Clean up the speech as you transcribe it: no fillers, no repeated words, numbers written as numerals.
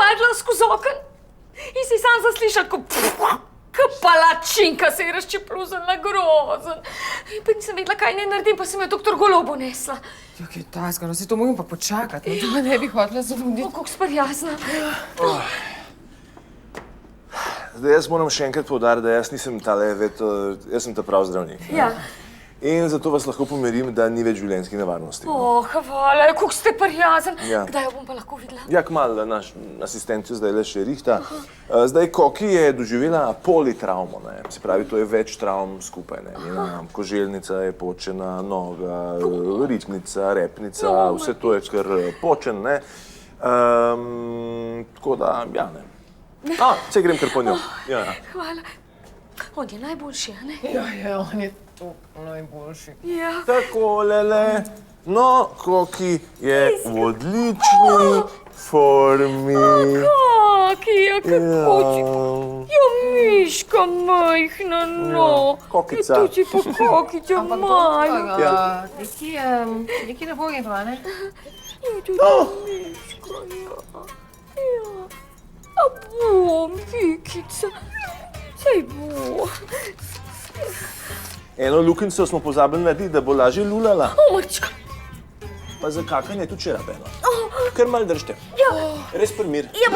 padla skozi okn in si sam zaslišal, ko palačinka se je razčepluzila grozen. In pa nisem vedela, kaj naj naredim, pa sem jo doktor Golob unesla. Ja, kaj tajskano, si to moram pa počakati, no, da ne bi hotela zamuditi. Kako sprijazna. Zdaj, jaz moram še enkrat poudariti, da jaz nisem tale, jaz sem ta prav zdravnik. Ja. In zato vas lahko pomirim, da ni več življenjskih nevarnosti. Hvala, kako ste prijazen. Ja. Kdaj jo bom pa lahko videla? Ja, kmalu, naš asistent jo zdaj le še rihta. Zdaj, Koki je doživela politravmo, ne. Se pravi, to je več travm skupaj, ne. Njena koželjnica je počena, noga, ritnica, repnica, vse to je kar počen, ne. Tako da, ja, ne. Saj grem kar po njo. Ja. Hvala. On je najboljši, a ne? Ja, on je to najboljši. Ja. Takolele. No, Koki je v odlični formi. Koki, ja, kako ti... Ja, miška majhna, no. Kokica. Ja, tu si pa Kokica majhna. Nekje ne bo jedla, ne? Ja, tudi miška, ja. Ja. A bom, Vikica. Saj bo. Eno luknjico smo pozabili narediti, da bo lažje lulala. Marčka. Pa za kakanje tudi še rabeno. Kar malo držite. Ja. Res primir. Ja,